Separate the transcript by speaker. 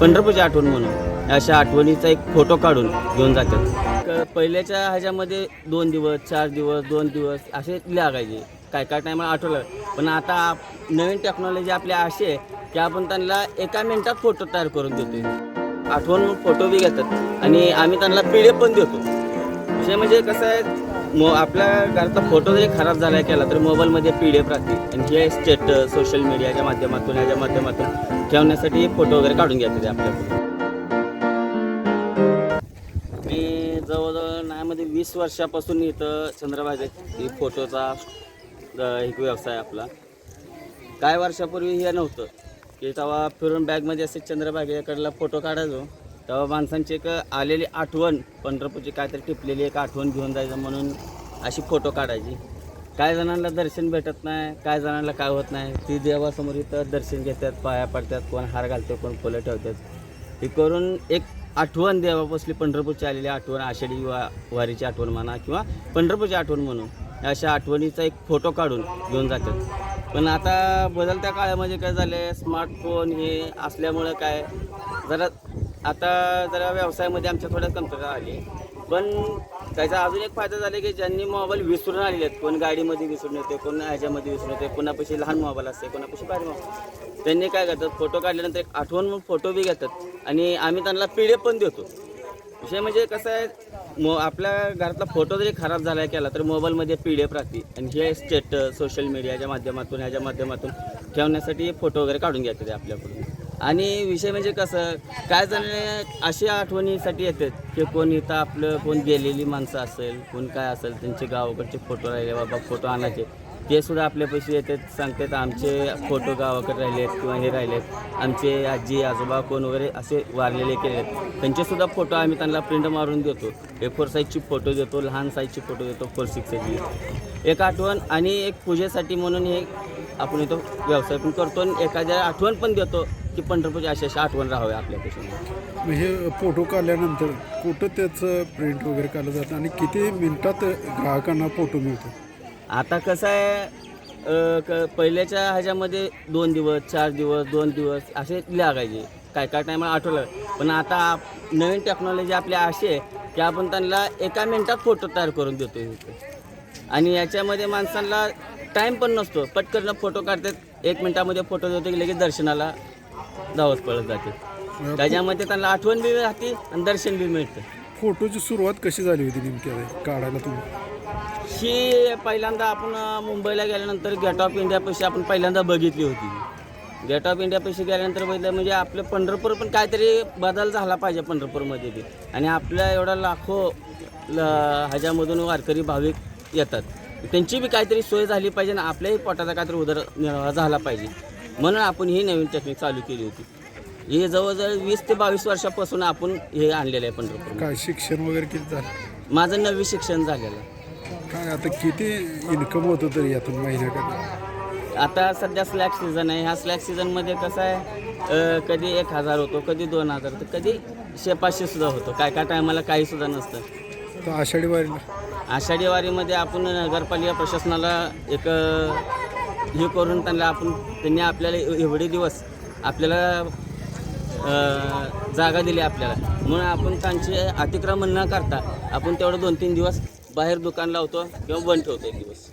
Speaker 1: पंढरपूरची आठवण म्हणून अशा आठवणीचा एक फोटो काढून घेऊन जातात. पहिल्याच्या ह्याच्यामध्ये 2 दिवस 4 दिवस 2 दिवस असे लागायचे, काय टायमाला आठवलं. पण आता नवीन टेक्नॉलॉजी आपल्या अशी आहे की आपण त्यांना एका मिनिटात फोटो तयार करून देतो. आठवण फोटो बी घेतात आणि आम्ही त्यांना PDF पण देतो. विषय म्हणजे कसं आहे, आपल्या घराचा फोटो जरी खराब झाला केला तर मोबाईलमध्ये PDF राहते आणि हे स्टेटस सोशल मीडियाच्या माध्यमातून ह्याच्या माध्यमातून ठेवण्यासाठी फोटो वगैरे काढून घेतात आपल्याकडून. मी जवळजवळ नाहीमध्ये 20 वर्षापासून इथं चंद्रभागेत फोटोचा एक व्यवसाय आपला. काही वर्षापूर्वी हे नव्हतं की तेव्हा फिरून बॅगमध्ये असे चंद्रभागेकडला फोटो काढायचो. तेव्हा माणसांची एक आलेली आठवण, पंढरपूरची काहीतरी टिपलेली एक आठवण घेऊन जायचं म्हणून अशी फोटो काढायची. काही जणांना दर्शन भेटत नाही, काही जणांना काय होत नाही, ती देवासमोर इथं दर्शन घेतात, पाया पडतात, कोण हार घालते, कोण फुलं ठेवतात. हे करून एक आठवण देवापासली पंढरपूरची आलेली आठवण, आषाढी वारीची आठवण म्हणा किंवा पंढरपूरची आठवण म्हणून अशा आठवणीचा एक फोटो काढून घेऊन जातात. पण आता बदलत्या काळामध्ये काय झालं आहे, स्मार्टफोन हे असल्यामुळं काय जरा व्यवसायामध्ये आमच्या थोड्या कमतरता आली. पण त्याचा अजून एक फायदा झाला की ज्यांनी मोबाईल विसरून आलेले आहेत, कोण गाडीमध्ये विसरून येते, कोण ह्याच्यामध्ये विसरून येते, कोणापाशी लहान मोबाईल असते, कोणापाशी भारी मोबाईल, त्यांनी काय करतात, फोटो काढल्यानंतर एक आठवण म्हणून फोटो बी घेतात आणि आम्ही त्यांना PDF पण देतो. विषय म्हणजे कसं आहे, आपल्या घरातला फोटो जरी खराब झाला केला तर मोबाईलमध्ये PDF राहते आणि हे स्टेटस सोशल मीडियाच्या माध्यमातून ह्याच्या माध्यमातून ठेवण्यासाठी फोटो वगैरे काढून घ्यायचे आपल्याकडून. आणि विषय म्हणजे कसं, काय जण अशा आठवणीसाठी येतात की कोण इथं आपलं कोण गेलेली माणसं असेल, कोण काय असेल, त्यांचे गावाकडचे फोटो राहिले, बाबा फोटो आणायचे, ते सुद्धा आपल्या पैसे येतात, सांगतात आमचे फोटो गावाकडे राहिलेत किंवा हे राहिलेत, आमचे आजी आजोबा कोण वगैरे असे वारलेले केले आहेत, त्यांचेसुद्धा फोटो आम्ही त्यांना प्रिंट मारून देतो. A4 साईजची फोटो देतो, लहान साईजची फोटो देतो, 4:6 साईजची एक आठवण. आणि एक पूजेसाठी म्हणून हे आपण इथं व्यवसाय पण करतो आणि एखाद्या आठवण पण देतो की पंढरपूरची अशी आठवण राहावी आपल्यापासून.
Speaker 2: हे फोटो काढल्यानंतर कुठं त्याचं प्रिंट वगैरे काढलं जातं आणि किती मिनिटात ग्राहकांना फोटो मिळतो?
Speaker 1: आता कसं आहे, पहिल्याच्या ह्याच्यामध्ये 2 दिवस 4 दिवस 2 दिवस असे लागायचे, काय टायमाला आठवलं. पण आता नवीन टेक्नॉलॉजी आपल्या अशी आहे की आपण त्यांना एका मिनिटात फोटो तयार करून देतो इथे. आणि याच्यामध्ये माणसांना टाईम पण नसतो, पटकन फोटो काढतात, 1 मिनिटामध्ये फोटो देतो की लगेच दर्शनाला धावत पळत जाते. त्याच्यामध्ये त्यांना आठवण बी राहते आणि दर्शन बी मिळतं.
Speaker 2: फोटोची सुरुवात कशी झाली होती नेमकी काढायला तुम्ही?
Speaker 1: ही पहिल्यांदा आपण मुंबईला गेल्यानंतर गेट ऑफ इंडियापाशी आपण पहिल्यांदा बघितली होती. गेट ऑफ इंडियापाशी गेल्यानंतर बघितलं म्हणजे आपलं पंढरपूर पण काहीतरी बदल झाला पाहिजे पंढरपूरमध्ये बी. आणि आपल्या एवढा लाखो ह्याच्यामधून वारकरी भाविक येतात, त्यांची बी काहीतरी सोय झाली पाहिजे आणि आपल्याही पोटाचा काहीतरी उदरनिर्वाह झाला पाहिजे म्हणून आपण ही नवीन टेक्निक चालू केली होती. हे जवळजवळ 20 ते 22 वर्षापासून आपण हे आणलेलं आहे पंढरपूर.
Speaker 2: काय शिक्षण वगैरे किती झालं?
Speaker 1: माझं 9वी शिक्षण झालेलं आहे.
Speaker 2: काय आता किती इन्कम होतं तरी यातून महिन्याकडे?
Speaker 1: आता सध्या स्लॅग सीझन आहे. ह्या स्लॅग सीझनमध्ये कसं आहे, कधी 1000 होतो, कधी 2000, तर कधी 500 सुद्धा होतो, काय टायमाला काहीसुद्धा नसतं.
Speaker 2: तर आषाढी वारीला?
Speaker 1: आषाढी वारीमध्ये आपण नगरपालिका प्रशासनाला एक हे करून त्यांनी आपल्याला एवढे दिवस आपल्याला जागा दिली आपल्याला, म्हणून आपण त्यांचे अतिक्रमण न करता आपण तेवढं 2-3 दिवस बाहेर दुकान लावतो किंवा बंद ठेवतो 1 दिवस.